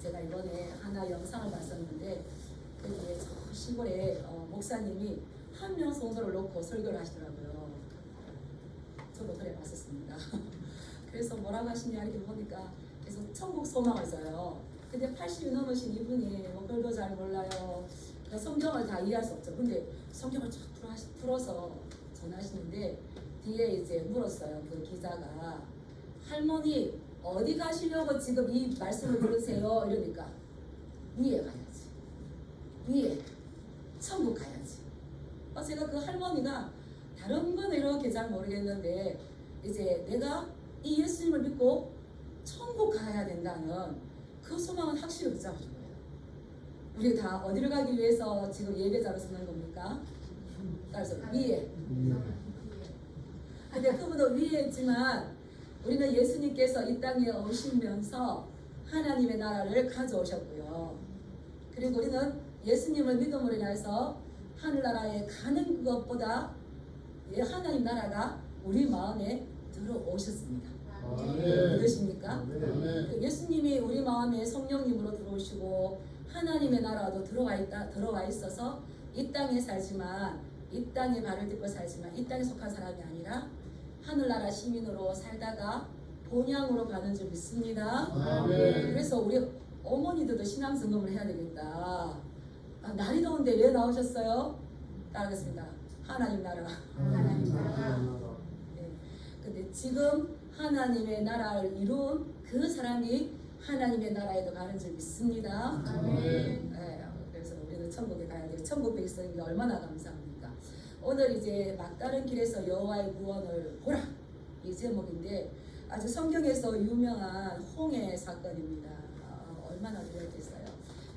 제가 이번에 하나 영상을 봤었는데 그 시골에 목사님이 한 명 성도를 놓고 설교를 하시더라고요. 저도 그래 봤었습니다. 그래서 뭐라고 하시냐 이렇게 보니까 계속 천국 소망을 써요. 근데 80이 넘으신 이분이 뭐 글도 잘 몰라요. 그러니까 성경을 다 이해할 수 없죠. 근데 성경을 쫙 풀어서 전하시는데 뒤에 이제 물었어요. 그 기자가 할머니 어디 가시려고 지금 이 말씀을 들으세요? 이러니까 위에 가야지. 위에 천국 가야지. 제가 그 할머니가 다른 건 이렇게 잘 모르겠는데 이제 내가 이 예수님을 믿고 천국 가야 된다는 그 소망은 확실히 붙잡아준 거예요. 우리 다 어디를 가기 위해서 지금 예배자로 쓰는 겁니까? 따라서 위에. 근데 그분도 위에 있지만 우리는 예수님께서 이 땅에 오시면서 하나님의 나라를 가져오셨고요. 그리고 우리는 예수님을 믿음으로 인해서 하늘나라에 가는 것보다 하나님 나라가 우리 마음에 들어오셨습니다. 그러십니까? 예수님이 우리 마음에 성령님으로 들어오시고 하나님의 나라도 들어와 있어서 이 땅에 살지만 이 땅에 발을 딛고 살지만 이 땅에 속한 사람이 아니라 하늘나라 시민으로 살다가 본향으로 가는 줄 믿습니다. 그래서 우리 어머니들도 신앙성금을 해야 되겠다. 날이 더운데 왜 나오셨어요? 따라하겠습니다. 하나님 나라. 하나님 나라. 네. 근데 지금 하나님의 나라를 이룬 그 사람이 하나님의 나라에도 가는 줄 믿습니다. 네. 그래서 우리는 천국에 가야 돼요. 천국 백성이 얼마나 감사합니까? 오늘 이제 막다른 길에서 여호와의 구원을 보라 이 제목인데 아주 성경에서 유명한 홍해 사건입니다. 얼마나 두렵겠어요.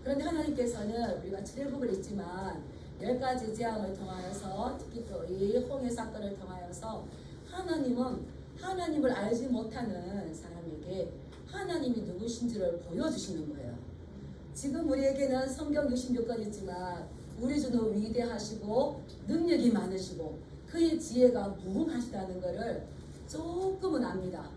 그런데 하나님께서는 우리가 출애굽을 읽지만 10가지 재앙을 통하여서 특히 또 이 홍해 사건을 통하여서 하나님은 하나님을 알지 못하는 사람에게 하나님이 누구신지를 보여주시는 거예요. 지금 우리에게는 성경 66권 있지만 우리 주는 위대하시고 능력이 많으시고 그의 지혜가 무궁하시다는 것을 조금은 압니다.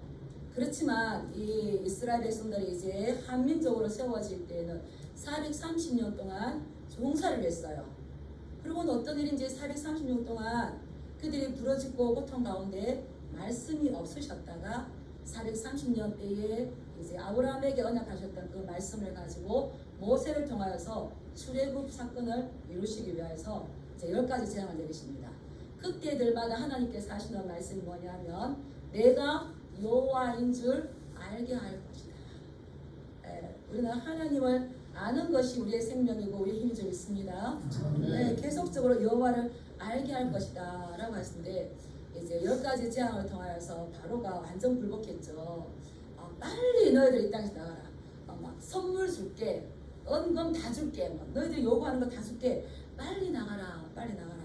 그렇지만 이 이스라엘 백성들이 이제 한민족으로 세워질 때에는 430년 동안 종살이를 했어요. 그리고 어떤 일인지 430년 동안 그들이 부러지고 고통 가운데 말씀이 없으셨다가 430년 때에 이제 아브라함에게 언약하셨던 그 말씀을 가지고 모세를 통하여서 출애굽 사건을 이루시기 위해서 이제 10가지 재앙을 내리십니다. 그때들마다 하나님께서 하시는 말씀이 뭐냐면 내가 여호와인 줄 알게 할 것이다. 우리는 하나님을 아는 것이 우리의 생명이고 우리의 힘이 좀 있습니다. 계속적으로 여호와를 알게 할 것이다 라고 하시는데 이제 10가지 재앙을 통하여서 바로가 완전 굴복했죠. 빨리 너희들 이 땅에서 나가라. 막 선물 줄게. 은금 다 줄게. 너희들 요구하는 거 다 줄게. 빨리 나가라. 빨리 나가라.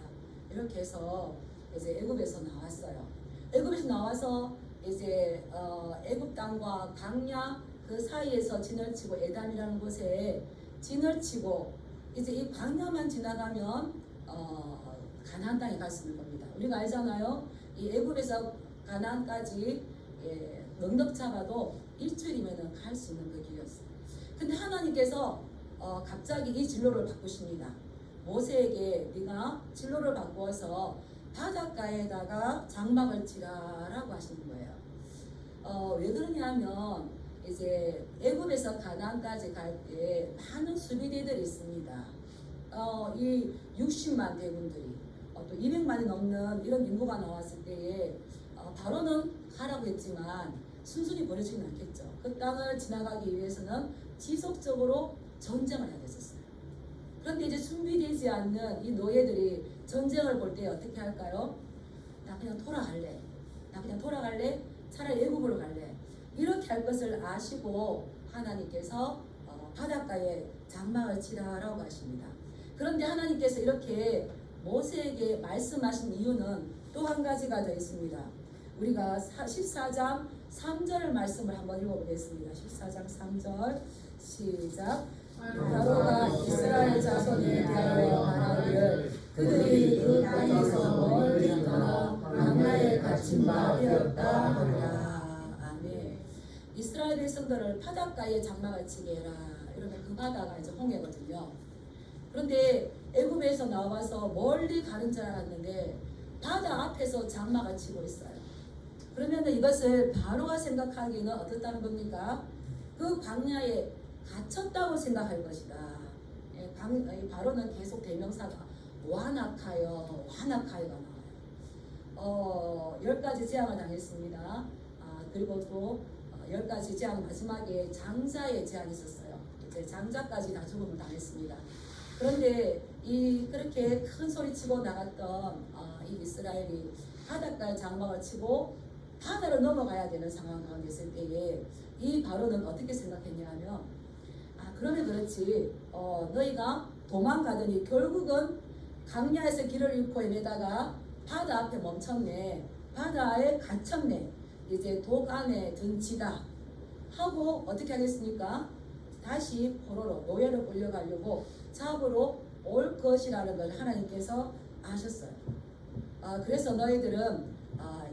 이렇게 해서 이제 애굽에서 나왔어요. 애굽에서 나와서 이제 애굽 땅과 광야 그 사이에서 진을 치고 에담이라는 곳에 진을 치고 이제 이 광야만 지나가면 가나안 땅에 갈 수 있는 겁니다. 우리가 알잖아요. 이 애굽에서 가나안까지 넉넉 잡아도 일주일이면 갈 수 있는 그 길이었어요. 근데 하나님께서 갑자기 이 진로를 바꾸십니다. 모세에게 네가 진로를 바꾸어서 바닷가에다가 장막을 치라라고 하시는 거예요. 왜 그러냐면 이제 애굽에서 가나안까지 갈 때 많은 수비대들이 있습니다. 이 60만 대군들이 또 200만이 넘는 이런 인구가 나왔을 때에 바로는 가라고 했지만 순순히 버려지진 않겠죠. 그 땅을 지나가기 위해서는 지속적으로 전쟁을 해야 됐었어요. 그런데 이제 준비되지 않는 이 노예들이 전쟁을 볼 때 어떻게 할까요? 나 그냥 돌아갈래. 나 그냥 돌아갈래. 차라리 애굽으로 갈래. 이렇게 할 것을 아시고 하나님께서 바닷가에 장막을 치라라고 하십니다. 그런데 하나님께서 이렇게 모세에게 말씀하신 이유는 또 한 가지가 더 있습니다. 우리가 14장 3절을 말씀을 한번 읽어보겠습니다. 14장 3절 시작. 바로가 이스라엘 자손에 대하여 말하기를 그들이 그 땅에서 멀리 떠나 광야에 갇힌 바 되었다 하리라. 아멘. 이스라엘 이스라엘 백성들을 바닷가에 장막을 치게 해라. 이러면 그 바다가 이제 홍해거든요. 그런데 애굽에서 나와서 멀리 가는 줄 알았는데 바다 앞에서 장막을 치고 있어요. 그러면 이것을 바로가 생각하기는 어떻다는 겁니까? 그 광야에 갇혔다고 생각할 것이다. 바로는 계속 대명사가 완악하여 완악하여가 나와요. 10가지 재앙을 당했습니다. 그리고 또 10가지 재앙 마지막에 장자의 재앙이 있었어요. 이제 장자까지 다 죽음을 당했습니다. 그런데 그렇게 큰 소리 치고 나갔던 이 이스라엘이 바닷가에 장막을 치고 바다로 넘어가야 되는 상황 가운데 있을 때에 이 바로는 어떻게 생각했냐면 그러면 그렇지 너희가 도망가더니 결국은 강야에서 길을 잃고 헤매다가 바다 앞에 멈췄네. 바다에 갇혔네. 이제 독 안에 든 지다 하고 어떻게 하겠습니까? 다시 포로로 노예로 끌려가려고 잡으러 올 것이라는 걸 하나님께서 아셨어요. 그래서 너희들은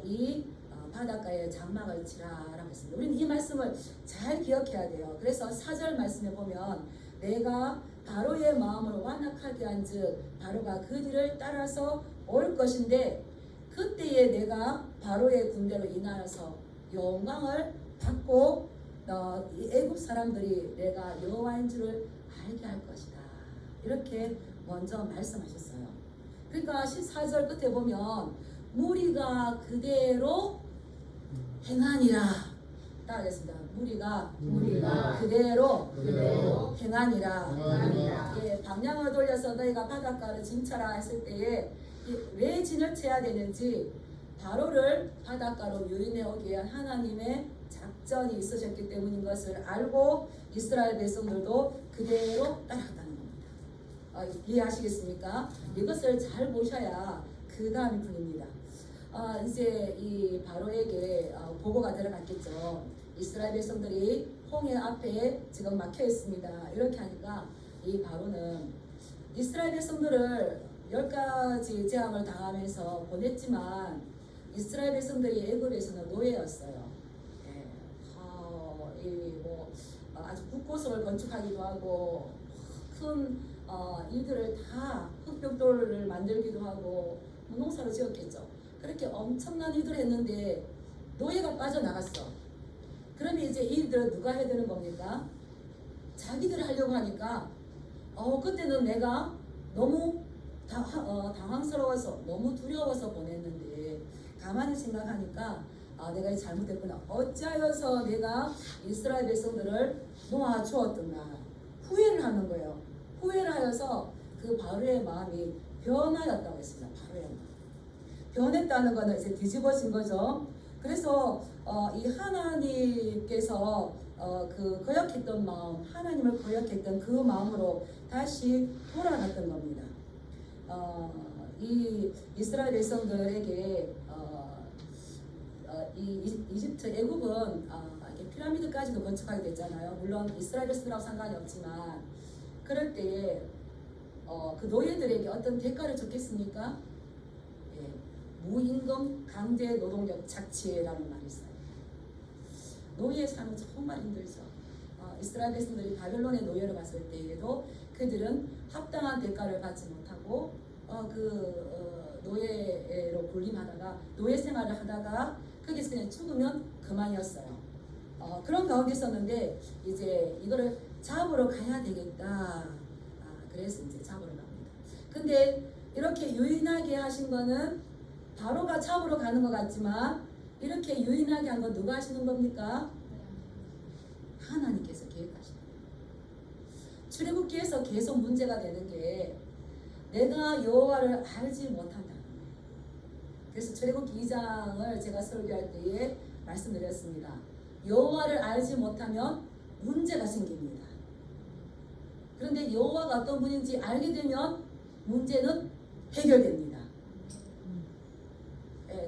이 바닷가에 장막을 치라라고 했습니다. 우리는 이 말씀을 잘 기억해야 돼요. 그래서 4절 말씀에 보면 내가 바로의 마음을 완악하게 한즉 바로가 그 뒤를 따라서 올 것인데 그때에 내가 바로의 군대로 인하여서 영광을 받고 애굽 사람들이 내가 여호와인 줄을 알게 할 것이다. 이렇게 먼저 말씀하셨어요. 그러니까 14절 끝에 보면 무리가 그대로 행하니라. 따라하겠습니다. 무리가 그대로 행하니라. 방향을 돌려서 너희가 바닷가를 진쳐라 했을 때에 왜 진을 쳐야 되는지 바로를 바닷가로 유인해 오게 위한 하나님의 작전이 있으셨기 때문인 것을 알고 이스라엘 백성들도 그대로 따라갔다는 겁니다. 이해하시겠습니까? 이것을 잘 보셔야 그 다음이 풀립니다. 이제 이 바로에게 보고가 들어갔겠죠. 이스라엘 백성들이 홍해 앞에 지금 막혀 있습니다. 이렇게 하니까 이 바로는 이스라엘 백성들을 10가지 재앙을 당하면서 보냈지만 이스라엘 백성들이 애굽에서는 노예였어요. 아주 국고성을 건축하기도 하고 큰 일들을 다 흑벽돌을 만들기도 하고 농사를 지었겠죠. 그렇게 엄청난 일들을 했는데 노예가 빠져나갔어. 그러면 이제 이 일들을 누가 해야 되는 겁니까? 자기들이 하려고 하니까 그때는 내가 너무 당황스러워서 너무 두려워서 보냈는데 가만히 생각하니까 내가 잘못했구나. 어찌하여서 내가 이스라엘 백성들을 놓아주었던가 후회를 하는 거예요. 후회를 하여서 그 바로의 마음이 변하였다고 했습니다. 바로의 마음. 변했다는 것은 이제 뒤집어진 거죠. 그래서 이 하나님께서 그 거역했던 마음, 하나님을 거역했던 그 마음으로 다시 돌아갔던 겁니다. 이 이스라엘 백성들에게 이 이집트 애굽은 피라미드까지도 건축하게 됐잖아요. 물론 이스라엘 백성들하고 상관이 없지만 그럴 때에 그 노예들에게 어떤 대가를 줬겠습니까? 무임금 강제 노동력 착취라는 말이 있어요. 노예 사는 정말 힘들죠. 이스라엘 백성들이 바벨론의 노예로 갔을 때에도 그들은 합당한 대가를 받지 못하고 노예로 군림하다가 노예 생활을 하다가 거기서 그냥 죽으면 그만이었어요. 그런 가운데 있었는데 이제 이거를 잡으러 가야 되겠다. 그래서 이제 잡으러 갑니다. 근데 이렇게 유인하게 하신 거는 바로가 잡으러 가는 것 같지만 이렇게 유인하게 한 건 누가 하시는 겁니까? 하나님께서 계획하시는 거예요. 출애굽기에서 계속 문제가 되는 게 내가 여호와를 알지 못한다는 거예요. 그래서 출애굽기 2장을 제가 설교할 때에 말씀드렸습니다. 여호와를 알지 못하면 문제가 생깁니다. 그런데 여호와가 어떤 분인지 알게 되면 문제는 해결됩니다.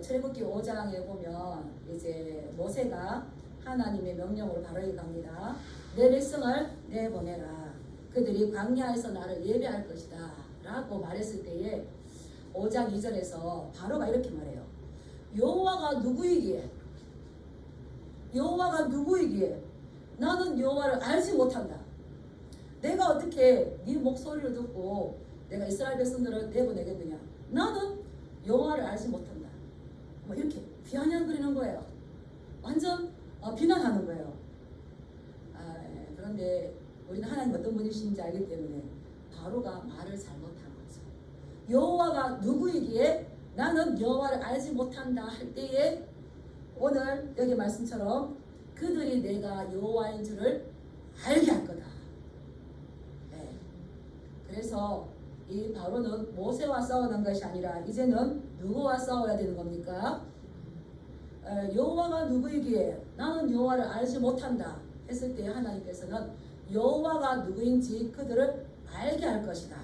출애굽기 5장에 보면 이제 모세가 하나님의 명령으로 바로에게 갑니다. 내 백성을 내보내라. 그들이 광야에서 나를 예배할 것이다 라고 말했을 때에 5장 2절에서 바로가 이렇게 말해요. 여호와가 누구이기에 나는 여호와를 알지 못한다. 내가 어떻게 네 목소리를 듣고 내가 이스라엘 백성들을 내보내겠느냐. 나는 여호와를 알지 못한다. 뭐 이렇게 비아냥거리는 거예요. 완전 비난하는 거예요. 그런데 우리는 하나님 어떤 분이신지 알기 때문에 바로가 말을 잘못한 거죠. 여호와가 누구이기에 나는 여호와를 알지 못한다 할 때에 오늘 여기 말씀처럼 그들이 내가 여호와인 줄을 알게 할 거다. 네. 그래서 이 바로는 모세와 싸우는 것이 아니라 이제는 누구와 싸워야 되는 겁니까? 여호와가 누구이기에 나는 여호와를 알지 못한다 했을 때 하나님께서는 여호와가 누구인지 그들을 알게 할 것이다.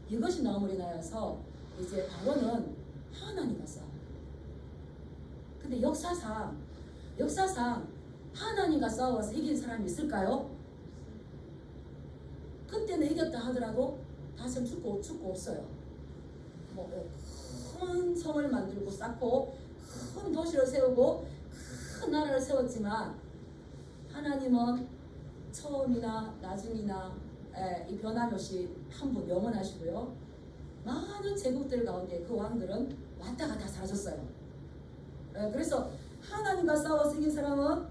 이것이 나옴으로 인하여서 이제 바로는 하나님과 싸워요. 근데 역사상 하나님과 싸워서 이긴 사람이 있을까요? 그때는 이겼다 하더라도 다시는 죽고 없어요. 큰 성을 만들고 쌓고 큰 도시를 세우고 큰 나라를 세웠지만 하나님은 처음이나 나중이나 이 변함없이 한 분 영원하시고요. 많은 제국들 가운데 그 왕들은 왔다가 다 사라졌어요. 그래서 하나님과 싸워서 이긴 사람은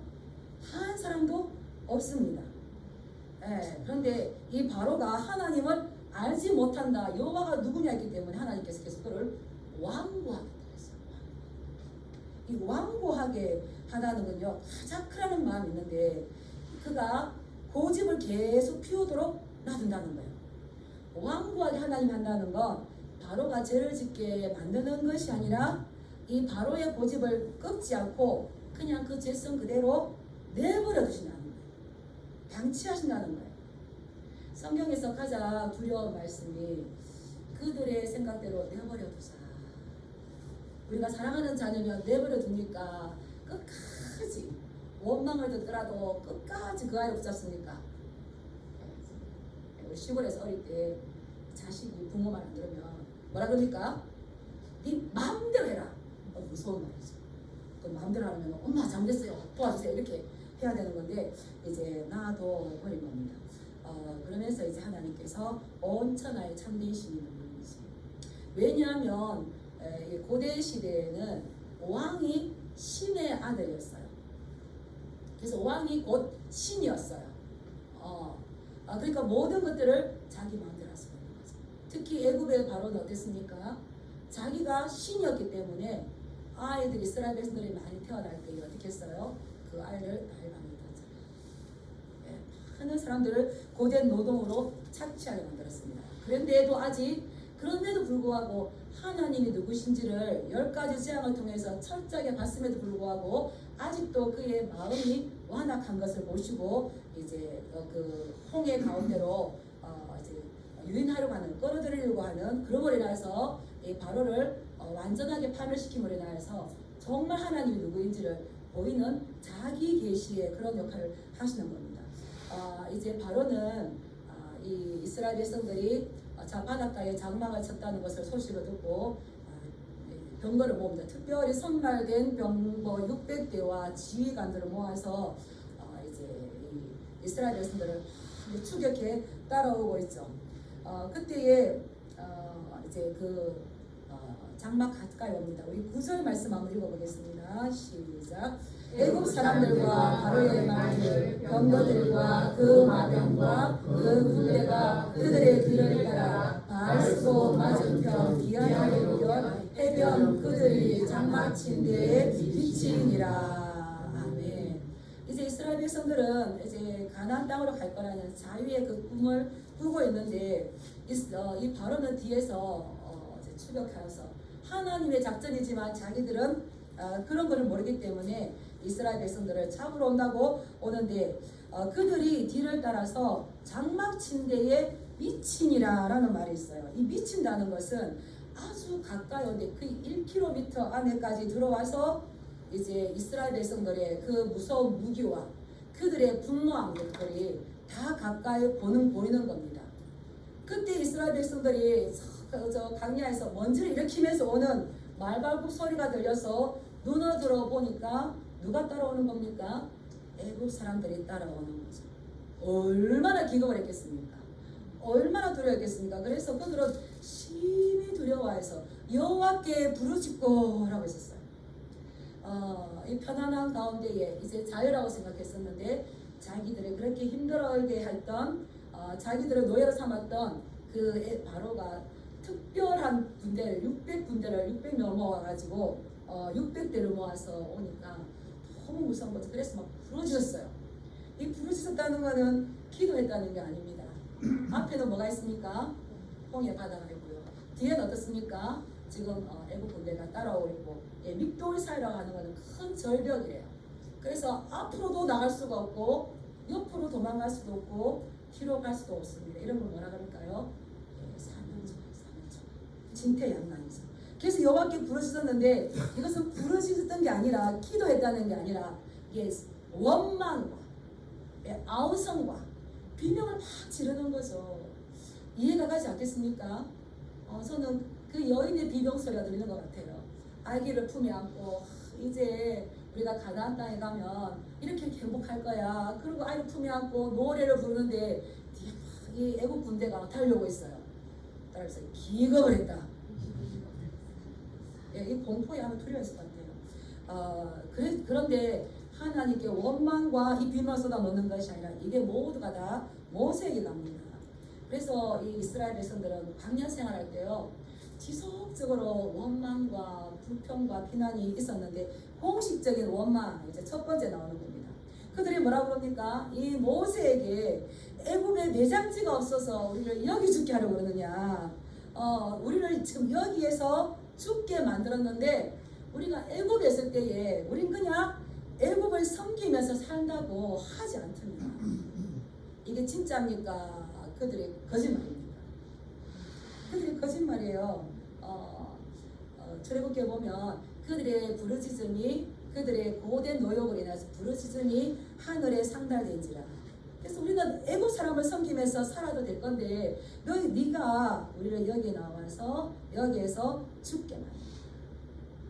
한 사람도 없습니다. 그런데 이 바로가 하나님을 알지 못한다. 여호와가 누구냐 했기 때문에 하나님께서 계속 그를 완고하게 했어요. 이 완고하게 하다는 건요, 가장 크라는 마음이 있는데 그가 고집을 계속 피우도록 놔둔다는 거예요. 완고하게 하나님 한다는 건 바로가 죄를 짓게 만드는 것이 아니라 이 바로의 고집을 꺾지 않고 그냥 그 죄성 그대로 내버려 두신다는 거예요. 방치하신다는 거예요. 성경에서 가장 두려운 말씀이 그들의 생각대로 내버려 두자. 우리가 사랑하는 자녀면 내버려 두니까 끝까지 원망을 듣더라도 끝까지 그 아이를 붙잡습니까? 우리 시골에서 어릴 때 자식이 부모 말 안 들으면 뭐라 그럽니까? 네 마음대로 해라. 무서운 말이죠. 그 마음대로 하면 엄마 잘못했어요. 도와주세요. 이렇게 해야 되는 건데 이제 놔둬 버린 겁니다. 그러면서 이제 하나님께서 온 천하에 참된 신이 있는 분이지. 왜냐하면 고대 시대에는 왕이 신의 아들이었어요. 그래서 왕이 곧 신이었어요. 그러니까 모든 것들을 자기 마음대로 할 수가 있는 거죠. 특히 애굽의 바로는 어땠습니까? 자기가 신이었기 때문에 아이들이 이스라엘 백성들이 많이 태어날 때 어떻게 했어요? 그 아이를 날방에 뒀잖아요. 많은 사람들을 고된 노동으로 착취하게 만들었습니다. 그런데도 불구하고 하나님이 누구신지를 10가지 재앙을 통해서 철저하게 봤음에도 불구하고 아직도 그의 마음이 완악한 것을 보시고 이제 그 홍해 가운데로 이제 유인하려고 하는, 끌어들이려고 하는, 그러므로 인해서 이 바로를 완전하게 파멸시킴으로 인해서 정말 하나님이 누구인지를 보이는 자기 계시의 그런 역할을 하시는 겁니다. 이제 바로는 이 이스라엘 백성들이 바닷가에 장막을 쳤다는 것을 소식을 듣고 병거를 모읍니다. 특별히 선발된 병거 600대와 지휘관들을 모아서 이제 이스라엘 백성들을 추격해 따라오고 있죠. 그때에 이제 그 장막 가까이 옵니다. 우리 9절 말씀 한번 읽어보겠습니다. 시작. 애굽 사람들과 바로의 말들, 병거들과 그 마병과 그 군대가 그들의 뒤를 따라 바알스보 맞은편 기한하게 오던 해변 그들이 장막 침대에 비치니라. 아멘. 이제 이스라엘 백성들은 이제 가나안 땅으로 갈 거라는 자유의 그 꿈을 꾸고 있는데 이 바로는 뒤에서 이제 추격하여서 하나님의 작전이지만 자기들은 그런 것을 모르기 때문에 이스라엘 백성들을 잡으러 온다고 오는데 그들이 뒤를 따라서 장막 침대에 미친이라 라는 말이 있어요. 이 미친다는 것은 아주 가까이 온데 그 1km 안에까지 들어와서 이제 이스라엘 백성들의 그 무서운 무기와 그들의 분노한 것들이 다 가까이 보이는 겁니다. 그때 이스라엘 백성들이 저 강야에서 먼지를 일으키면서 오는 말발굽 소리가 들려서 눈을 들어보니까 누가 따라오는 겁니까? 애국 사람들이 따라오는 거죠. 얼마나 기겁을 했겠습니까? 얼마나 두려웠겠습니까? 그래서 그들은 심히 두려워해서 여호와께 부르짖고라고 했었어요. 이 편안한 가운데에 이제 자유라고 생각했었는데 자기들이 그렇게 힘들어하게 했던 자기들을 노예로 삼았던 그 바로가 특별한 군대를 600명 모아가지고 600대를 모아서 오니까 너무 무서운 거죠. 그래서 막 부르짖었어요. 이 부르짖었다는 거는 기도했다는 게 아닙니다. 앞에는 뭐가 있습니까? 홍해 바다가 있고요. 뒤에는 어떻습니까? 지금 애국 군대가 따라오고 있고 믹돌 사이라고 하는 것은 큰 절벽이에요. 그래서 앞으로도 나갈 수가 없고 옆으로 도망갈 수도 없고 뒤로 갈 수도 없습니다. 이런 걸 뭐라 그럴까요? 사면초가 진퇴양난이죠. 그래서 여호와께 부르짖었는데 이것은 부르짖었던 게 아니라 기도했다는 게 아니라 이게 원망과 아우성과 비명을 막 지르는 거죠. 이해가 가지 않겠습니까? 저는 그 여인의 비명 소리가 들리는 것 같아요. 아기를 품에 안고 이제 우리가 가나안 땅에 가면 이렇게 행복할 거야. 그리고 아이를 품에 안고 노래를 부르는데 뒤에 막 이 애국 군대가 달려오고 있어요. 따라서 기겁을 했다. 이 공포에 아마 두려웠을 것 같아요. 그런데 하나님께 원망과 이 비명을 쏟아놓는 것이 아니라 이게 모두가 다 모세에게 갑니다. 그래서 이 이스라엘 백성들은 광야 생활할 때요 지속적으로 원망과 불평과 비난이 있었는데 공식적인 원망 이제 첫 번째 나오는 겁니다. 그들이 뭐라고 그럽니까? 이 모세에게 애굽에 내장지가 없어서 우리를 여기 죽게 하려고 그러느냐? 우리를 지금 여기에서 죽게 만들었는데 우리가 애굽에 있을 때에 우린 그냥 애굽을 섬기면서 산다고 하지 않습니다. 이게 진짜입니까? 그들의 거짓말입니다. 그들의 거짓말이에요. 출애굽기에 보면 그들의 부르짖음이 그들의 고된 노역으로 인해서 부르짖음이 하늘에 상달된지라. 그래서 우리는 애국 사람을 섬기면서 살아도 될 건데 네가 우리를 여기 나와서 여기에서 죽게 만든다.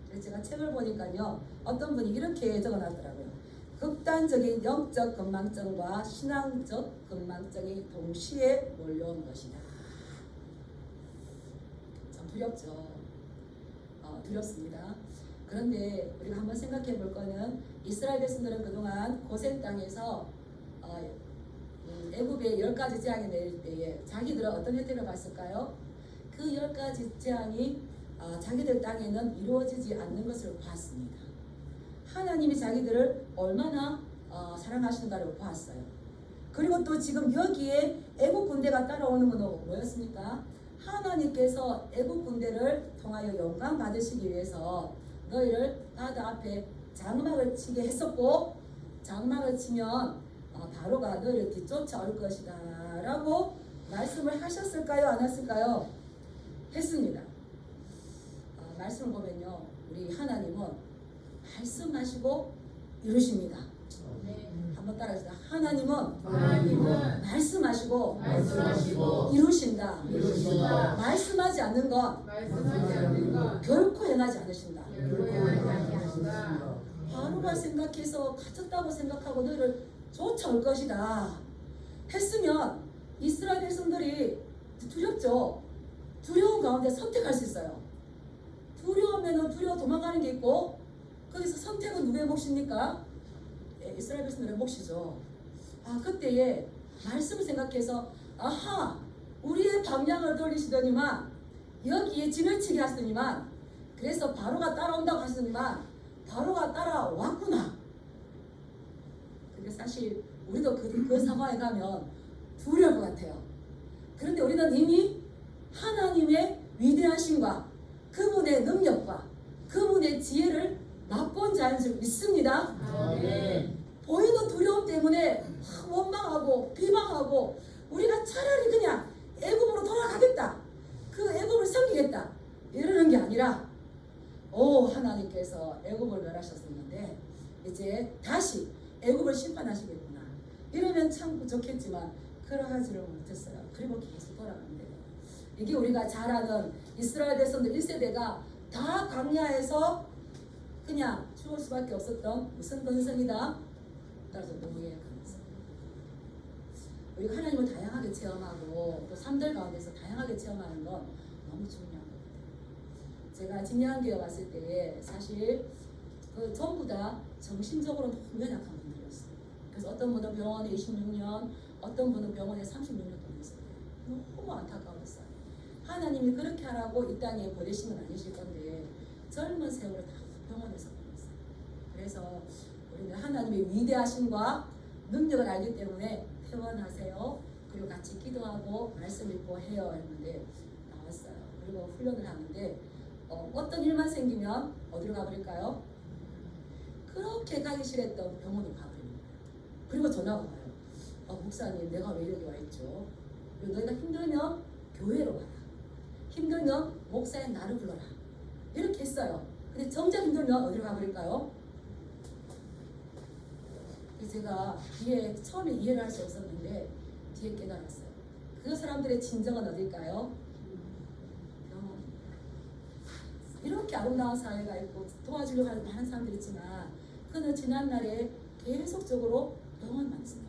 그래서 제가 책을 보니까요 어떤 분이 이렇게 적어놨더라고요. 극단적인 영적 건망증과 신앙적 건망증이 동시에 몰려온 것이다. 참 두렵죠. 두렵습니다. 그런데 우리가 한번 생각해 볼 거는 이스라엘 백성들은 그동안 고생 땅에서 애굽의 10가지 재앙이 내릴 때에 자기들은 어떤 혜택을 봤을까요? 그 10가지 재앙이 자기들 땅에는 이루어지지 않는 것을 봤습니다. 하나님이 자기들을 얼마나 사랑하시는가를 보았어요. 그리고 또 지금 여기에 애국 군대가 따라오는 건 뭐였습니까? 하나님께서 애국 군대를 통하여 영광 받으시기 위해서 너희를 바다 앞에 장막을 치게 했었고 장막을 치면 바로가 너희를 뒤쫓아 올 것이다 라고 말씀을 하셨을까요? 안 했을까요? 했습니다. 말씀을 보면요 우리 하나님은 말씀하시고 이루십니다. 한번 따라해주세요. 하나님은 말씀하시고 이루신다. 말씀하지 않는 것 결코 행하지 않으신다. 바로가 생각해서 갇혔다고 생각하고 너희를 쫓아올 것이다 했으면 이스라엘 백성들이 두렵죠. 두려운 가운데 선택할 수 있어요. 두려우면 두려워 도망가는 게 있고 거기서 선택은 누구의 몫입니까? 이스라엘 백성들의 몫이죠. 그때에 말씀을 생각해서 아하 우리의 방향을 돌리시더니만 여기에 진을 치게 하시더니만 그래서 바로가 따라온다고 하시더니만 바로가 따라왔구나. 근데 사실 우리도 그 상황에 가면 두려울 것 같아요. 그런데 우리는 이미 하나님의 위대하심과 그분의 능력과 그분의 지혜를 맛본 자인 줄 믿습니다. 보이는 두려움 때문에 원망하고 비방하고 우리가 차라리 그냥 애굽으로 돌아가겠다. 그 애굽을 섬기겠다. 이러는 게 아니라 하나님께서 애굽을 멸하셨었는데 이제 다시 애굽을 심판하시겠구나. 이러면 참 좋겠지만 그러하지를 못했어요. 그리고 계속 돌아갑니다. 이게 우리가 잘 아는 이스라엘 백성들 1세대가 다 광야에서 그냥 죽을 수밖에 없었던 무슨 근성이다? 따라서 노예 근성. 우리가 하나님을 다양하게 체험하고 또 삶들 가운데서 다양하게 체험하는 건 너무 중요한 것 같아요. 제가 진양교회 왔을 때 사실 그 전부 다 정신적으로 너무 연약한 분들이었어요. 그래서 어떤 분은 병원에 26년, 어떤 분은 병원에 36년 동안 있었어요. 너무 안타까웠어요. 하나님이 그렇게 하라고 이 땅에 보내신 건 아니실 건데 젊은 세월을 다 병원에서 보냈어요. 그래서 우리는 하나님의 위대하심과 능력을 알기 때문에 퇴원하세요. 그리고 같이 기도하고 말씀 읽고 해요 했는데 나왔어요. 그리고 훈련을 하는데 어떤 일만 생기면 어디로 가버릴까요? 그렇게 가기 싫었던 병원으로 가버립니다. 그리고 전화가 와요. 목사님 내가 왜 여기 와 있죠? 그리고 너희가 힘들면 교회로 와라. 힘들면 목사의 나를 불러라. 이렇게 했어요. 근데 정작 힘들면 어디로 가버릴까요? 제가 뒤에 처음에 이해를 할 수 없었는데 뒤에 깨달았어요. 그 사람들의 진정은 어딜까요? 병원입니다. 이렇게 아름다운 사회가 있고 도와주려고 하는 많은 사람들이 있지만 그는 지난날에 계속적으로 병원만 있어요.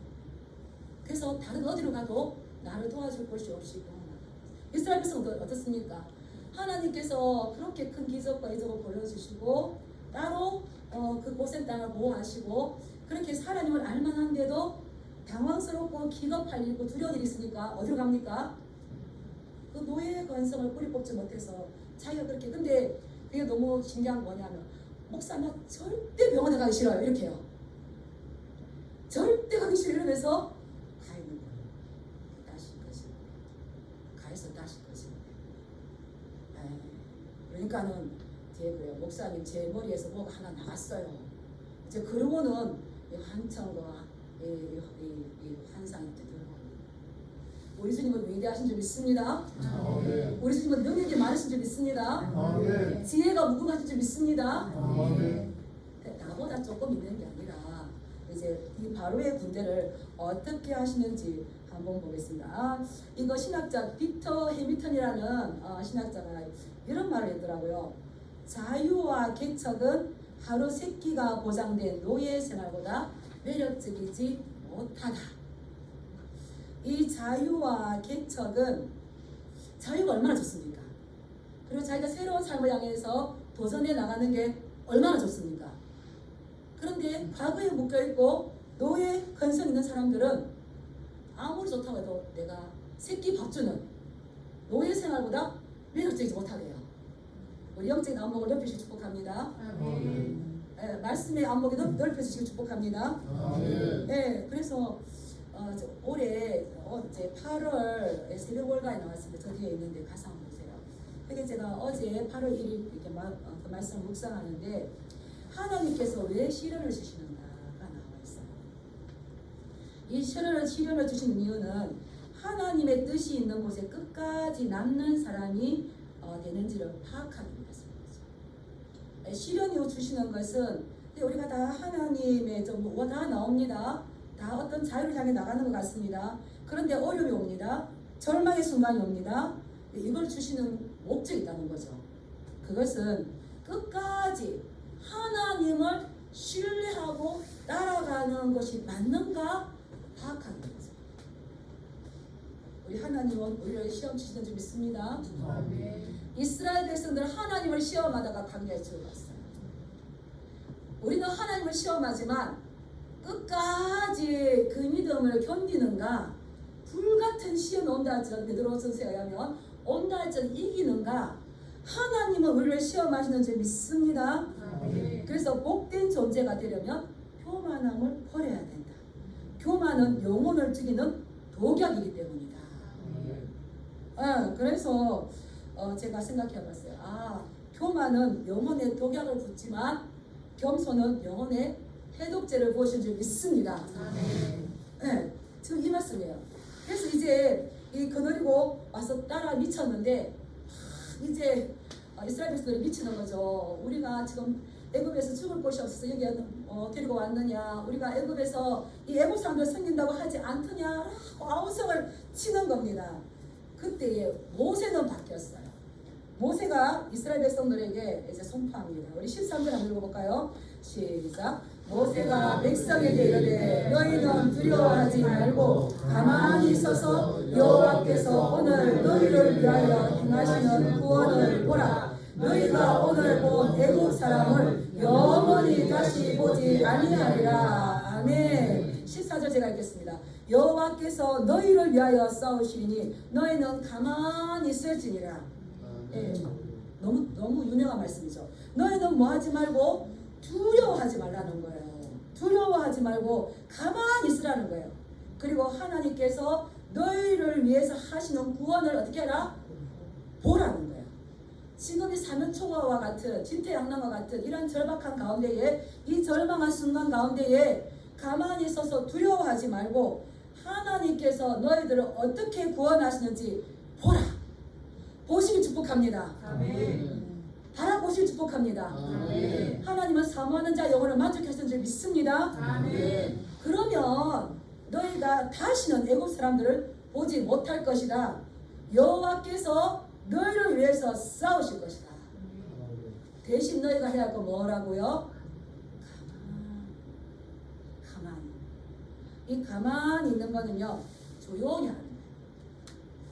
그래서 다른 어디로 가도 나를 도와줄 곳이 없이 병원만 가요. 이스라엘 백성도 어떻습니까? 하나님께서 그렇게 큰 기적과 이적을 보여주시고 따로 그 고센 땅을 보호하시고 그렇게 하나님을 알만한데도 당황스럽고 기겁할 일이고 두려운 일이 있으니까 어디로 갑니까? 그 노예의 건성을 뿌리 뽑지 못해서 자기가 그렇게. 근데 그게 너무 신기한 건 뭐냐면 목사 나 절대 병원에 가기 싫어요 이렇게 해요. 절대 가기 싫어 이러면서 가 있는 거예요. 다시 거짓. 가해서 다시 거짓. 그러니까는 뒤에 그래요. 목사님 제 머리에서 뭐가 하나 나갔어요. 이제 그러고는 이 환청과 이 환상이 들어옵니다. 우리 주님은 위대하신 줄 믿습니다. 아멘. 우리 주님은 능력이 많으신 줄 믿습니다. 아멘. 지혜가 무궁하신 줄 믿습니다. 아멘. 나보다 조금 있는 게 아니라 이제 이 바로의 군대를 어떻게 하시는지 한번 보겠습니다. 이거 신학자 빅터 해미턴이라는 신학자가 이런 말을 했더라고요. 자유와 개척은 하루 3끼가 보장된 노예 생활보다 매력적이지 못하다. 이 자유와 개척은 자유가 얼마나 좋습니까? 그리고 자기가 새로운 삶을 향해서 도전해 나가는 게 얼마나 좋습니까? 그런데 과거에 묶여있고 노예 근성 있는 사람들은 아무리 좋다고 해도 내가 3끼 밥 주는 노예 생활보다 매력적이지 못하대요. 우리 영적인 안목을 넓히시기 축복합니다. 아멘. 말씀의 안목이 넓혀주시기 축복합니다. 아멘. 그래서 올해 이제 8월 새벽 월가에 나왔습니다. 저 뒤에 있는데 가서 한번 보세요. 그게 제가 어제 8월 1일 이렇게 그 말씀을 묵상하는데 하나님께서 왜 시련을 주시는가가 나와 있어요. 이 시련을 주시는 이유는 하나님의 뜻이 있는 곳에 끝까지 남는 사람이 되는지를 파악하기 위해서입니다. 시련이 주시는 것은 우리가 다 하나님의 다 나옵니다. 다 어떤 자유를 향해 나가는 것 같습니다. 그런데 어려움이 옵니다. 절망의 순간이 옵니다. 이걸 주시는 목적이 있다는 거죠. 그것은 끝까지 하나님을 신뢰하고 따라가는 것이 맞는가 파악하는 거죠. 우리 하나님은 우리를 시험 주시는 줄 믿습니다. 이스라엘 백성들은 하나님을 시험하다가 광야에 들어갔어요. 우리는 하나님을 시험하지만 끝까지 그 믿음을 견디는가, 불같은 시험이 온다 할지라도 베드로전서에 의하면 온다 할지라도 이기는가, 하나님은 우리를 시험하시는 줄 믿습니다. 그래서 복된 존재가 되려면 교만함을 버려야 된다. 교만은 영혼을 죽이는 독약이기 때문이다. 그래서 제가 생각해봤어요. 교만은 영혼에 독약을 붓지만 겸손은 영혼에 해독제를 부으신 줄 믿습니다. 지금 이 말씀이에요. 그래서 이제 이 거느리고 와서 따라 미쳤는데 이제 이스라엘 백성들이 미치는 거죠. 우리가 지금 애굽에서 죽을 곳이 없어서 여기 데리고 왔느냐, 우리가 애굽에서 이 애굽 사람들 생긴다고 하지 않더냐 아우성을 치는 겁니다. 그때에 모세는 바뀌었어요. 모세가 이스라엘 백성들에게 이제 선포합니다. 우리 13절 한번 읽어볼까요? 시작. 모세가 백성에게 이르되 너희는 두려워하지 말고 가만히 있어서 여호와께서 오늘 너희를 위하여 행하시는 구원을 보라. 너희가 오늘 본 애국 사람을 영원히 다시 보지 아니하리라. 아멘. 14절 제가 읽겠습니다. 여호와께서 너희를 위하여 싸우시리니 너희는 가만히 있을지니라. 예, 너무 유명한 말씀이죠. 너희는 뭐 하지 말고 두려워하지 말라는 거예요. 두려워하지 말고 가만히 있으라는 거예요. 그리고 하나님께서 너희를 위해서 하시는 구원을 어떻게 하라? 보라는 거예요. 지금 이 사면초가와 같은 진퇴양난과 같은 이런 절박한 가운데에, 이 절망한 순간 가운데에 가만히 있어서 두려워하지 말고 하나님께서 너희들을 어떻게 구원하시는지 보라. 보시기 축복합니다. 아멘. 바라보시기 축복합니다. 아멘. 하나님은 사모하는 자 영혼을 만족해 하시는 줄 믿습니다. 아멘. 그러면 너희가 다시는 애국 사람들을 보지 못할 것이다. 여호와께서 너희를 위해서 싸우실 것이다. 대신 너희가 해야 할 건 뭐라고요? 가만히. 이 가만히 있는 거는요, 조용히 하는 거예요.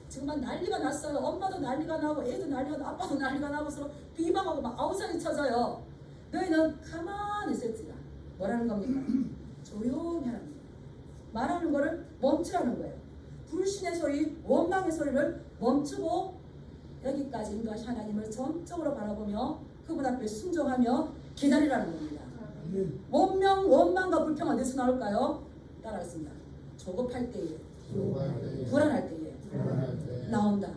지금 막 난리가 났어요. 엄마도 난리가 나고 애도 난리가 나고 아빠도 난리가 나고 서로 비방하고 막 아우성이 쳐져요. 너희는 가만히 있을지라. 뭐라는 겁니까? 조용히 하는 거예요. 말하는 거를 멈추라는 거예요. 불신의 소리, 원망의 소리를 멈추고 여기까지 인도하신 하나님을 전적으로 바라보며 그분 앞에 순종하며 기다리라는 겁니다. 원명, 원망과 불평은 어디서 나올까요? 따라하겠습니다. 조급할 때에, 불안할 때에 나온다.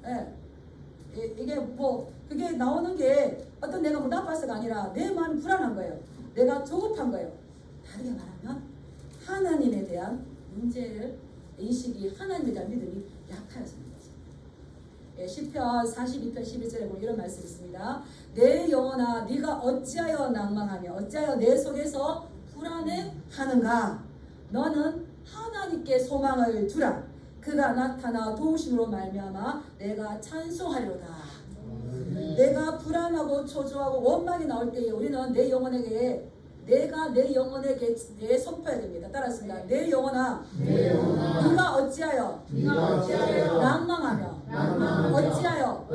예. 이게 뭐 그게 나오는 게 어떤 내가 뭐 나빠서가 아니라 내 마음이 불안한 거예요. 내가 조급한 거예요. 다르게 말하면 하나님에 대한 문제를 인식이, 하나님에 대한 믿음이 약하여서는 거죠. 예, 시편 42편 11절에 보면 이런 말씀이 있습니다. 내 영혼아 네가 어찌하여 낭망하며 어찌하여 내 속에서 불안해하는가. 너는 하나님께 소망을 두라. 그가 나타나 도우심으로 말미암아 내가 찬송하리로다. 내가 불안하고 초조하고 원망이 나올 때에 우리는 내 영혼에게 내 선포해야 됩니다. 따라했습니다. 내 영혼아 네가 어찌하여 낭망하며 어찌하여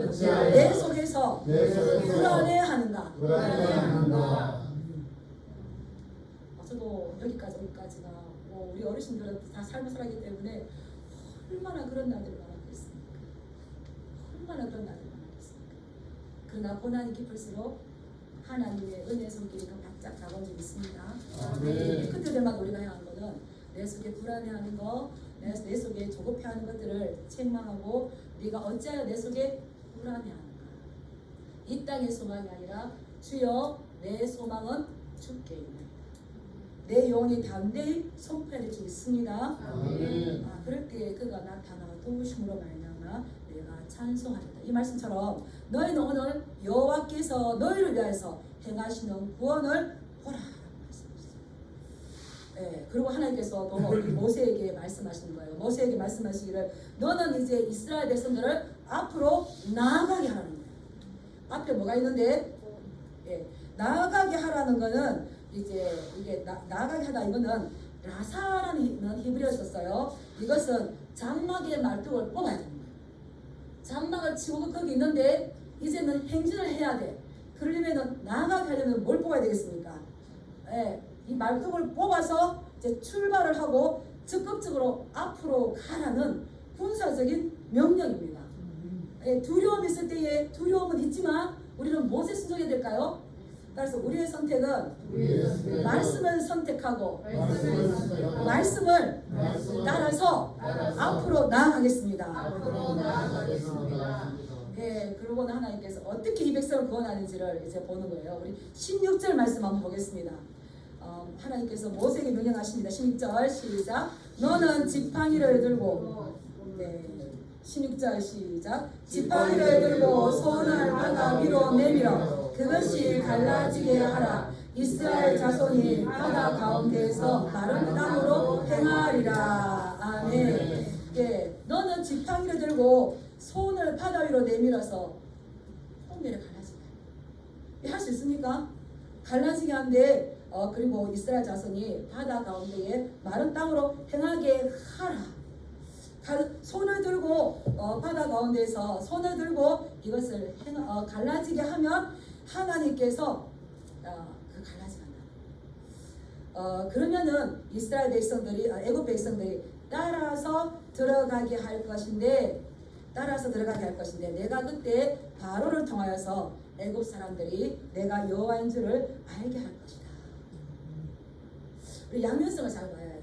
내 속에서 불안해하는가. 저도 여기까지가 우리 어르신들은 다 삶을 살았기 때문에 얼마나 그런 날들이 많았겠습니까? 얼마나 그런 날들이 많았겠습니까? 그러나 고난이 깊을수록 하나님의 은혜 손길이 더 바짝 잡은 줄 믿습니다. 그때들마다 우리가 해야 하는 것은 내 속에 불안해하는 것, 내 속에 조급해하는 것들을 책망하고 네가 어찌하여 내 속에 불안해하는가. 이 땅의 소망이 아니라 주여 내 소망은 주께 있는 내 영혼이 담대히 선포해야 될 줄 믿습니다. 그럴 때 그가 나타나 도우심으로 말미암아 내가 찬송하리다. 이 말씀처럼 너희는 오늘 여호와께서 너희를 위하여서 행하시는 구원을 보라 말씀하시죠. 예, 그리고 하나님께서 또 모세에게 말씀하시는 거예요. 모세에게 말씀하시기를 너는 이제 이스라엘 백성들을 앞으로 나아가게 하라는 거예요. 앞에 뭐가 있는데, 예, 나아가게 하라는 거는 이제 이게 나아가게 하다, 이거는 라사라는 히브리어를 썼어요. 이것은 장막의 말뚝을 뽑아야 됩니다. 장막을 치고 거기 있는데 이제는 행진을 해야 돼. 그러려면 나아가게 하려면 뭘 뽑아야 되겠습니까? 예, 이 말뚝을 뽑아서 이제 출발을 하고 적극적으로 앞으로 가라는 군사적인 명령입니다. 예, 두려움이 있을 때에 두려움은 있지만 우리는 무엇에 순종해야 될까요? 따라서 우리의 선택은 말씀을 선택하고 말씀을 따라서 앞으로 나아가겠습니다. 예, 그러고는 하나님께서 어떻게 이 백성을 구원하는지를 이제 보는 거예요. 우리 16절 말씀 한번 보겠습니다. 하나님께서 모세에게 명령하십니다. 16절 시작. 너는 지팡이를 들고, 네, 16절 시작. 지팡이를 들고 손을 바다 위로 내밀어 그것이 갈라지게 하라. 이스라엘 자손이 바다 가운데에서 마른 땅으로 행하리라. 아멘. 예, 너는 지팡이를 들고 손을 바다 위로 내밀어서 홍해를 갈라지게. 할 수 있습니까? 갈라지게 한데 그리고 이스라엘 자손이 바다 가운데에 마른 땅으로 행하게 하라. 손을 들고 바다 가운데서 손을 들고 이것을 갈라지게 하면 하나님께서 그 갈라지게 한다. 그러면은 이스라엘 백성들이 애굽 백성들이 따라서 들어가게 할 것인데 내가 그때 바로를 통하여서 애굽 사람들이 내가 여호와인 줄을 알게 할 것이다. 우리 양면성을 잘 봐야 해요.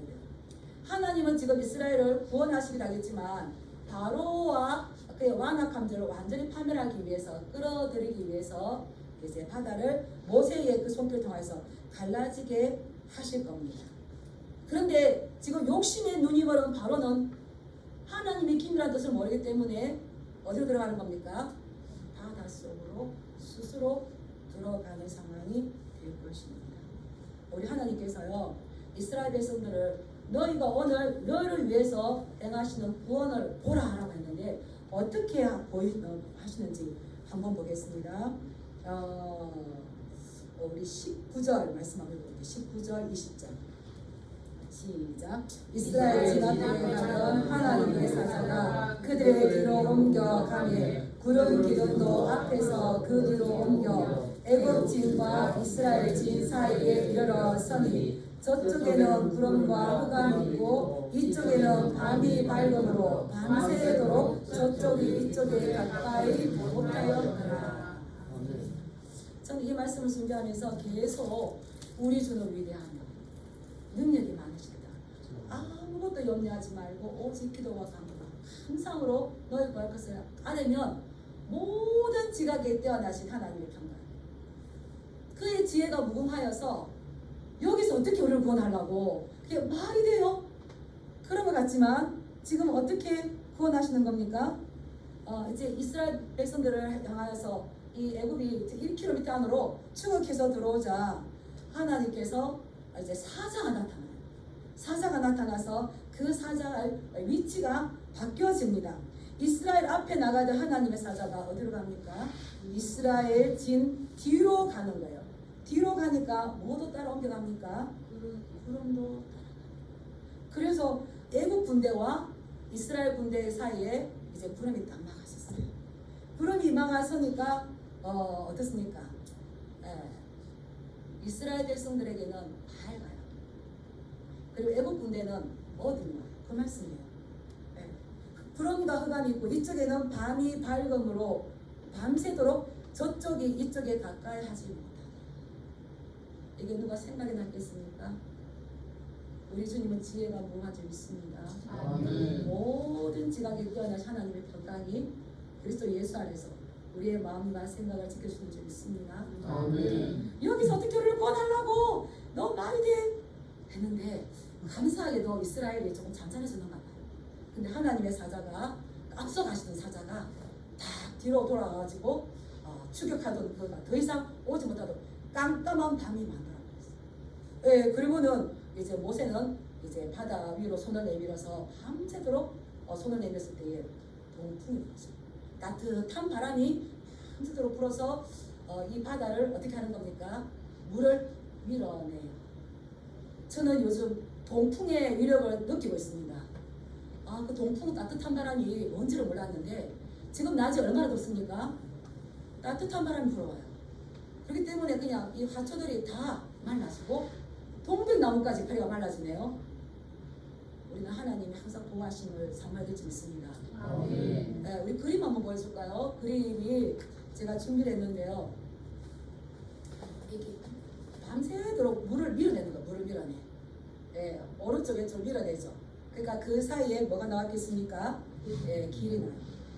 하나님은 지금 이스라엘을 구원하시기로 하겠지만 바로와 그의 완악함들을 완전히 파멸하기 위해서 끌어들이기 위해서 이제 바다를 모세의 그 손길을 통해서 갈라지게 하실 겁니다. 그런데 지금 욕심에 눈이 멀은 바로는 하나님의 기밀한 뜻을 모르기 때문에 어디로 들어가는 겁니까? 바다 속으로 스스로 들어가는 상황이 될 것입니다. 우리 하나님께서요 이스라엘 백성들을 너희가 오늘 너희를 위해서 행하시는 구원을 보라 하라고 했는데 어떻게 하시는지 한번 보겠습니다. 우리 19절 말씀 한번 볼게요. 19절 20절 시작. 이스라엘 지나가던 하나님의 사자가 그들의 뒤로 옮겨가매 구름 기둥도 앞에서 그 뒤로 옮겨 애굽 진과 이스라엘 진 사이에 이르러 서니 저쪽에는 구름과 흑암이 있고 이쪽에는 밤이 밝음으로 밤새도록 저쪽이 이쪽에 가까이 못하였더라. 저는 이 말씀을 준비하면서 계속 우리 주는 위대하며 능력이 많으시다. 아무것도 염려하지 말고 오직 기도와 간구와 항상으로 너희 구할 것을 알면 모든 지각에 뛰어나신 하나님의 평강 그의 지혜가 무궁하여서 여기서 어떻게 우리를 구원하려고 그게 말이 돼요? 그런 것 같지만 지금 어떻게 구원하시는 겁니까? 이제 이스라엘 백성들을 향하여서 이 애굽이 1km 안으로 추격해서 들어오자 하나님께서 이제 사자가 나타나서 그 사자의 위치가 바뀌어집니다. 이스라엘 앞에 나가던 하나님의 사자가 어디로 갑니까? 이스라엘 진 뒤로 가는 거예요. 뒤로 가니까 뭐도 따라 옮겨갑니까? 구름도 따라가요. 그래서 애국 군대와 이스라엘 군대 사이에 이제 구름이 딱 막았었어요. 구름이 막아서니까 어떻습니까? 이스라엘 백성들에게는 밝아요. 그리고 애국 군대는 어디냐? 그 말씀이에요. 구름과 흑암이 있고 이쪽에는 밤이 밝음으로 밤새도록 저쪽이 이쪽에 가까이 하지 못하다. 이게 누가 생각이 났겠습니까? 우리 주님은 지혜가 무궁한 줄 믿습니다. 모든 지각에 뛰어난 하나님의 평강이 그리스도 예수 안에서 우리의 마음과 생각을 지켜주는 줄 믿습니다. 여기서 어떻게 우리를 구원하려고 너 말이 돼? 했는데 감사하게도 이스라엘이 조금 잔잔해졌는가 봐요. 근데 하나님의 사자가 앞서 가시던 사자가 딱 뒤로 돌아가가지고 추격하던 그가 더 이상 오지 못하도록 깜깜한 밤이 만들어버렸어요. 그리고는 이제 모세는 이제 바다 위로 손을 내밀어서 밤새도록 손을 내밀었을 때에 동풍이 불었어요. 따뜻한 바람이 밤새도록 불어서 이 바다를 어떻게 하는 겁니까? 물을 밀어내요. 저는 요즘 동풍의 위력을 느끼고 있습니다. 그 동풍 따뜻한 바람이 뭔지를 몰랐는데 지금 낮이 얼마나 덥습니까? 따뜻한 바람이 불어와요. 그렇기 때문에 그냥 이 화초들이 다 말라지고 동백나무까지 폐가 말라지네요. 우리는 하나님이 항상 보호하심을 삼아야 될지 믿습니다. 우리 그림 한번 보여줄까요? 그림이 제가 준비를 했는데요. 이게 밤새도록 물을 밀어내는 거예요. 물을 밀어내. 오른쪽 왼쪽 밀어내죠. 그러니까 그 사이에 뭐가 나왔겠습니까? 길이 나요.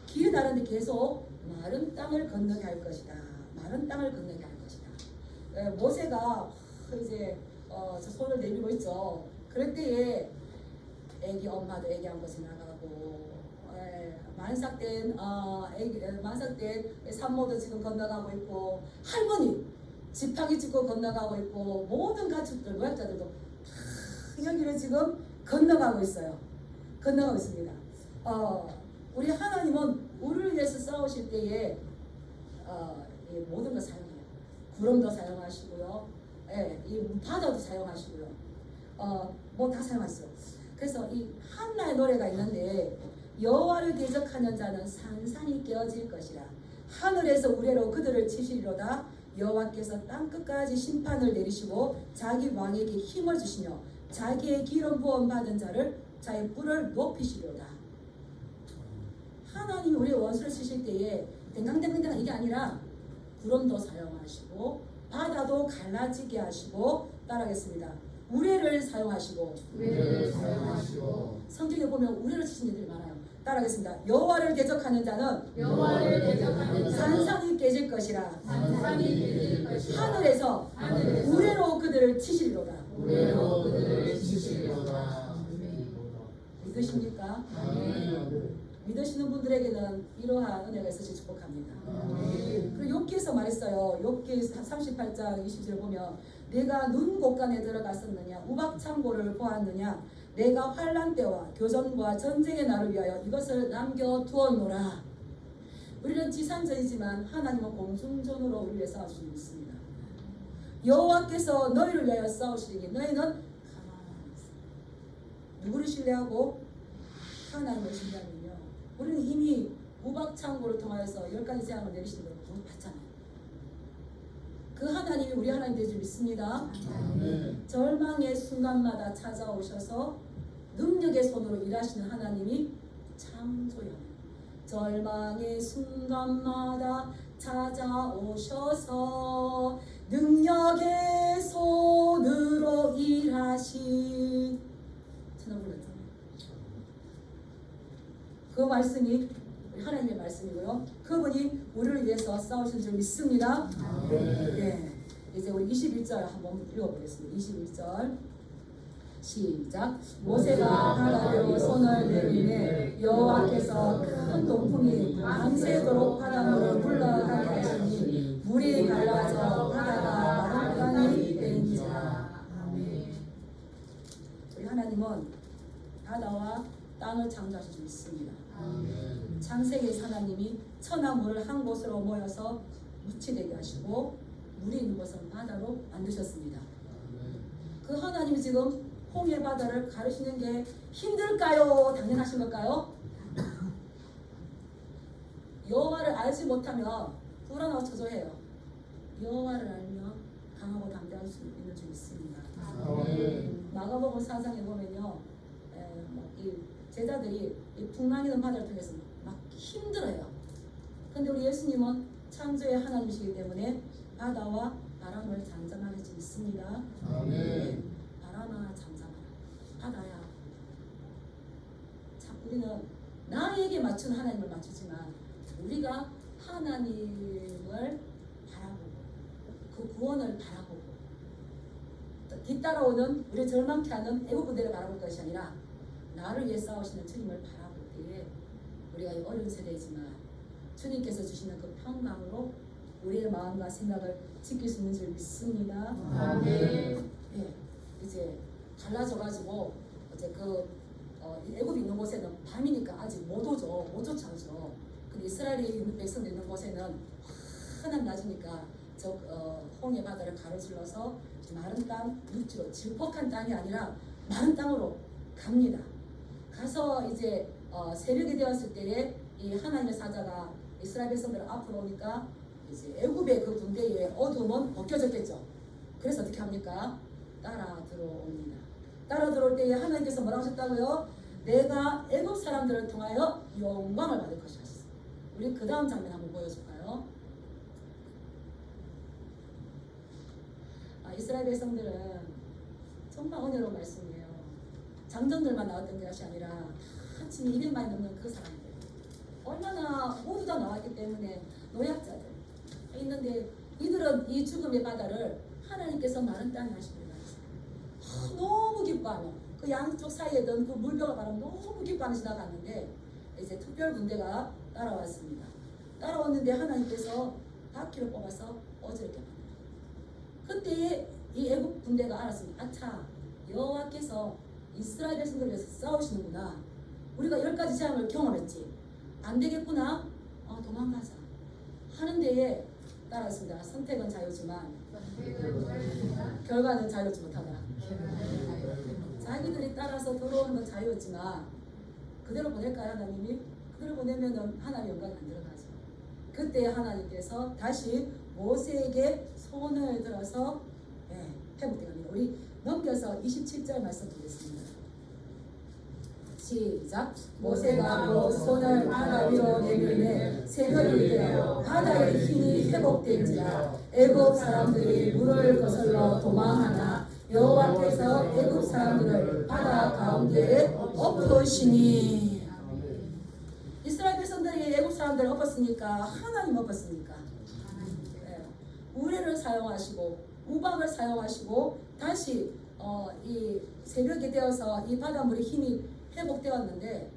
길이 나는데 계속 마른 땅을 건너게 할 것이다. 마른 땅을 건너게 할 것이다. 모세가 이제 저 손을 내밀고 있죠. 그럴 때에 애기 엄마도 애기 한 것이 나가고 만삭된 산모도 지금 건너가고 있고 할머니 지팡이 짚고 건너가고 있고 모든 가축들 노약자들도 다 여기를 지금 건너가고 있어요. 건너가고 있습니다. 우리 하나님은 우리를 위해서 싸우실 때에 이 모든 걸 사용해요. 구름도 사용하시고요. 예, 이 바다도 사용하시고요. 뭐 다 사용하시죠. 그래서 이 한나의 노래가 있는데 여호와를 대적하는 자는 산산이 깨어질 것이라. 하늘에서 우레로 그들을 치시리로다. 여호와께서 땅 끝까지 심판을 내리시고 자기 왕에게 힘을 주시며 자기의 기름 부음 받은 자를 자의 뿔을 높이시리로다. 하나님이 우리의 원수를 치실 때에 댕강댕강 이게 아니라 구름도 사용하시고 바다도 갈라지게 하시고 따라하겠습니다. 우레를 사용하시고 우레를 사용하시고 성경에 보면 우레를 치시는 일들이 많아요. 따라하겠습니다. 여호와를 대적하는 자는 여호와를 대적하는 자는 산산이 깨질 것이라. 산산이 깨질 것이라. 하늘에서 하늘에서 우레로 그들을 치시리로다. 우레로 그들을 치시리로다. 믿으십니까? 아멘. 믿으시는 분들에게는 이러한 은혜가 있으시 축복합니다. 아멘. 그리고 욥기에서 말했어요. 욥기 38장 20절 보면 내가 눈 곳간에 들어갔었느냐 우박창고를 보았느냐 내가 환난 때와 교전과 전쟁의 날을 위하여 이것을 남겨두었노라. 우리는 지상전이지만 하나님은 공중전으로 우리를 위해 싸우시고 있습니다. 여호와께서 너희를 위하여 싸우시리니 너희는 가만히 있어. 누구를 신뢰하고 하나님을 신뢰하면요 우리는 이미 우박창고를 통하여서 10가지 재앙을 내리시는 걸 봤잖아요. 그 하나님이 우리 하나님 되지 믿습니다. 아멘. 절망의 순간마다 찾아오셔서 능력의 손으로 일하시는 하나님이 창조의 하나님. 절망의 순간마다 찾아오셔서 능력의 손으로 일하신 찬양 불렀잖아요. 그 말씀이 하나님의 말씀이고요. 그분이 우리를 위해서 싸우신 줄 믿습니다. 네. 이제 우리 21절 한번 읽어보겠습니다. 21절 시작. 모세가 바다로 손을 내밀매 여호와께서 큰 동풍이 밤새도록 바닷물을 흘러가게 하시니 물이 갈라져 바다가 마룻간이 된지라. 우리 하나님은 바다와 땅을 창조하신 줄 믿습니다. 창세기의 하나님이 천하 물을 한 곳으로 모여서 무치되게 하시고 물이 있는 곳은 바다로 만드셨습니다. 그 하나님이 지금 홍해 바다를 가르치는 게 힘들까요? 당연하신 걸까요? 여호와를 알지 못하면 불안하고 초조해요. 여호와를 알면 강하고 담대할 수 있는 줄 믿습니다. 마가복음 4장에 보면요, 이 제자들이 이 풍랑이던 바다를 통해서 막 힘들어요. 근데 우리 예수님은 창조의 하나님이시기 때문에 바다와 바람을 잠잠하게 해 주십니다. 아멘. 바람아 잠잠하라. 바다야. 참 우리는 나에게 맞춘 하나님을 맞추지만 우리가 하나님을 바라보고 그 구원을 바라보고 뒤따라오는 우리 절망케 하는 애국분들을 바라볼 것이 아니라 나를 위해 싸우시는 주님을 바라볼 때에 우리가 이 어려운 세대이지만 주님께서 주시는 그 평강으로 우리의 마음과 생각을 지킬 수 있는 줄 믿습니다. 아멘. 네, 이제 갈라져가지고 이제 애굽이 있는 곳에는 밤이니까 아직 못 오죠. 못 쫓아오죠. 근데 이스라엘이 있는 백성들 있는 곳에는 환한 낮이니까 홍해 바다를 가로질러서 마른 땅 육지로 질퍽한 땅이 아니라 마른 땅으로 갑니다. 가서 이제 새벽이 되었을 때에 이 하나님의 사자가 이스라엘 백성들 앞으로 오니까 이제 애굽의 그 군대의 어둠은 벗겨졌겠죠. 그래서 어떻게 합니까? 따라 들어옵니다. 따라 들어올 때에 하나님께서 뭐라고 하셨다고요? 내가 애굽 사람들을 통하여 영광을 받을 것이라 하셨어요. 우리 그 다음 장면 한번 보여줄까요? 이스라엘 백성들은 정말 은혜로운 말씀이에요. 장정들만 나왔던 것이 아니라 아침에 200만이 넘는 그 사람들 얼마나 모두 다 나왔기 때문에 노약자들 있는데 이들은 이 죽음의 바다를 하나님께서 마른 땅에 하시고 너무 기뻐하며 그 양쪽 사이에 던 그 물벼가 바람 너무 기뻐하며 지나갔는데 이제 특별 군대가 따라왔습니다. 따라왔는데 하나님께서 바퀴를 뽑아서 어지럽게 합니다. 그때 이 애국 군대가 알았습니다. 아차, 여호와께서 이스라엘 백성들을 위해서 싸우시는구나. 우리가 10가지 재앙을 경험했지. 안 되겠구나. 도망가자 하는 데에 따랐습니다. 선택은 자유지만 결과는 자유롭지 못하다. 자기들이 따라서 들어오는 건 자유였지만 그대로 보낼까요 하나님이? 그대로 보내면 하나님 영광이 안 들어가죠. 그때 하나님께서 다시 모세에게 손을 들어서 회복되갑니다. 우리 넘겨서 27절 말씀 보겠습니다. 시작. 모세가 그 손을 바다 위로 내밀매 새벽이 되어 바다의 힘이 회복된지라 애굽 사람들이 물을 거슬러 도망하나 여호와께서 애굽 사람들을 바다 가운데에 엎으시니. 이스라엘 백성들이 애굽 사람들을 엎었으니까 하나님 엎었으니까 우레를 사용하시고 우방을 사용하시고 다시 이 새벽이 되어서 이 바닷물의 힘이 회복되었는데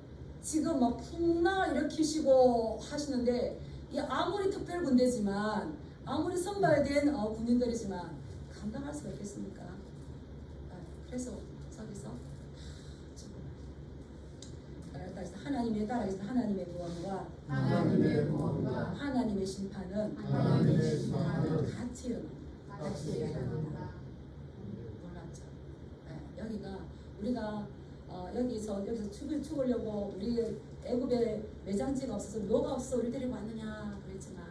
지금 막 풍랑을 일으키시고 하시는데 이 아무리 특별 군대지만 아무리 선발된 군인들이지만 감당할 수가 있겠습니까? 그래서 저기서 하나님의 따라서 하나님의 구원과 하나님의 심판은 같이 일어납니다. 놀랍죠? 여기가 우리가 여기서 죽으려고 우리 애굽에 매장지가 없어서 묘가 없어 우리 데리고 왔느냐 그랬지만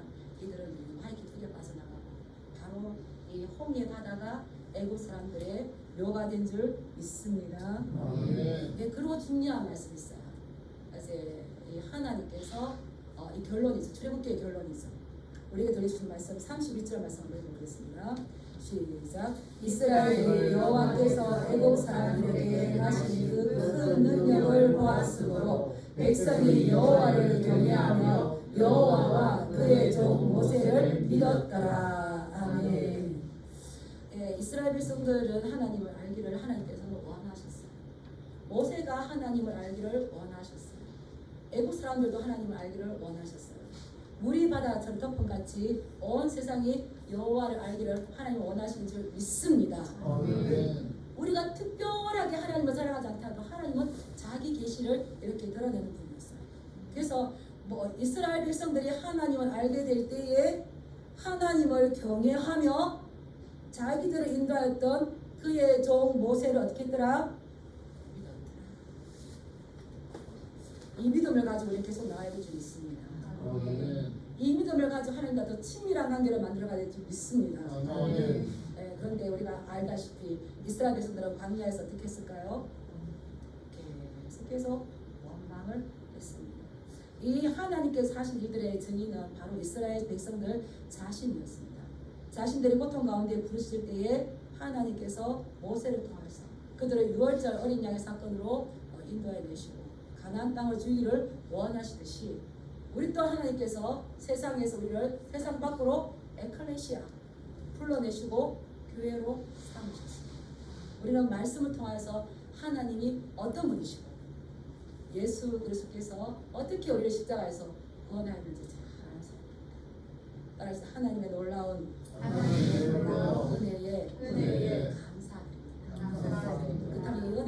이들은 많이 기쁘게 빠져나가고 바로 이 홍해 바다가 애굽 사람들의 묘가 된 줄 믿습니다. 그리고 중요한 말씀이 있어요. 이제 이 하나님께서 이 결론이죠. 출애굽기의 결론이죠. 우리에게 들려주신 말씀 32절 말씀 한번 보겠습니다. 시작. 이스라엘이 여호와께서 애굽 사람들에게 하신 그 큰 능력을 보았으므로 백성이 여호와를 경외하며 여호와와 그의 종 모세를 믿었더라. 아멘. 이스라엘 백성들은 하나님을 알기를 하나님께서 원하셨어요. 모세가 하나님을 알기를 원하셨어요. 애굽 사람들도 하나님을 알기를 원하셨어요. 물이 바다처럼 덮음같이 온 세상이 여호와를 알기를 하나님을 원하시는 줄 믿습니다. 우리가 특별하게 하나님을 사랑하지 않다도 하나님은 자기 계시를 이렇게 드러내는 분이었어요. 그래서 이스라엘 백성들이 하나님을 알게 될 때에 하나님을 경외하며 자기들을 인도하였던 그의 종 모세를 어떻게 했더라? 이 믿음을 가지고 우리 계속 나아야 될 줄 믿습니다. 이 믿음을 가지고 하나님과 더 친밀한 관계를 만들어가야 될 줄 믿습니다. 그런데 우리가 알다시피 이스라엘 백성들은 광야에서 어떻게 했을까요? 계속해서 원망을 했습니다. 이 하나님께서 하신 일들의 증인은 바로 이스라엘 백성들 자신이었습니다. 자신들이 고통 가운데 부르실 때에 하나님께서 모세를 통해서 그들을 유월절 어린 양의 사건으로 인도해 내시고 가나안 땅을 주기를 원하시듯이 우리 또 하나님께서 세상에서 우리를 세상 밖으로 에클레시아 불러내시고 교회로 삼으셨습니다. 우리는 말씀을 통해서 하나님이 어떤 분이시고 예수 그리스도께서 어떻게 우리를 십자가에서 구원하였는지 잘 아세요. 따라서 하나님의 놀라운 은혜에 감사드립니다. 그렇다면 이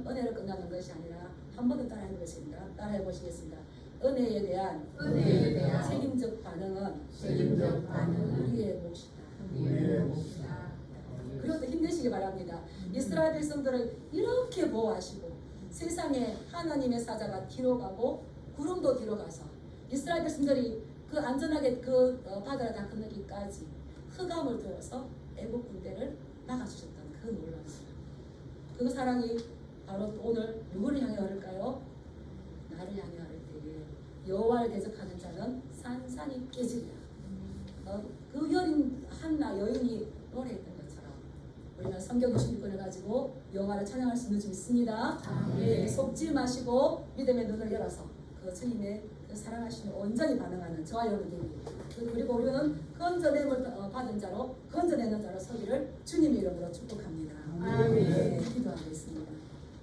은혜를 끝나는 것이 아니라 한 번 더 따라하는 것입니다. 따라해 보시겠습니다. 은혜에 대한 책임적 반응은 우리의 몫이다. 그리고 또 힘내시기 바랍니다. 이스라엘 백성들을 이렇게 보호하시고 세상에 하나님의 사자가 뒤로 가고 구름도 뒤로 가서 이스라엘 백성들이 그 안전하게 그 바다를 다 건너기까지 흑암을 들어서 애국 군대를 막아주셨던 그 놀라운 사랑. 그 사랑이 바로 오늘 누구를 향해 흐를까요? 나를 향해 흐를 때에 여호와를 대적하는 자는 산산이 깨지리라. 그 여인 한나 여인이 노래했던 것처럼 우리는 성경 66권을 가지고 여호와를 찬양할 수 있는 줄 믿습니다. 속지 마시고 믿음의 눈을 열어서 그 주님의 그 사랑하시는 온전히 반응하는 저와 여러분들이 그리고 우리는 건져냄을 받은 자로 건져내는 자로 서기를 주님의 이름으로 축복합니다. 기도하겠습니다.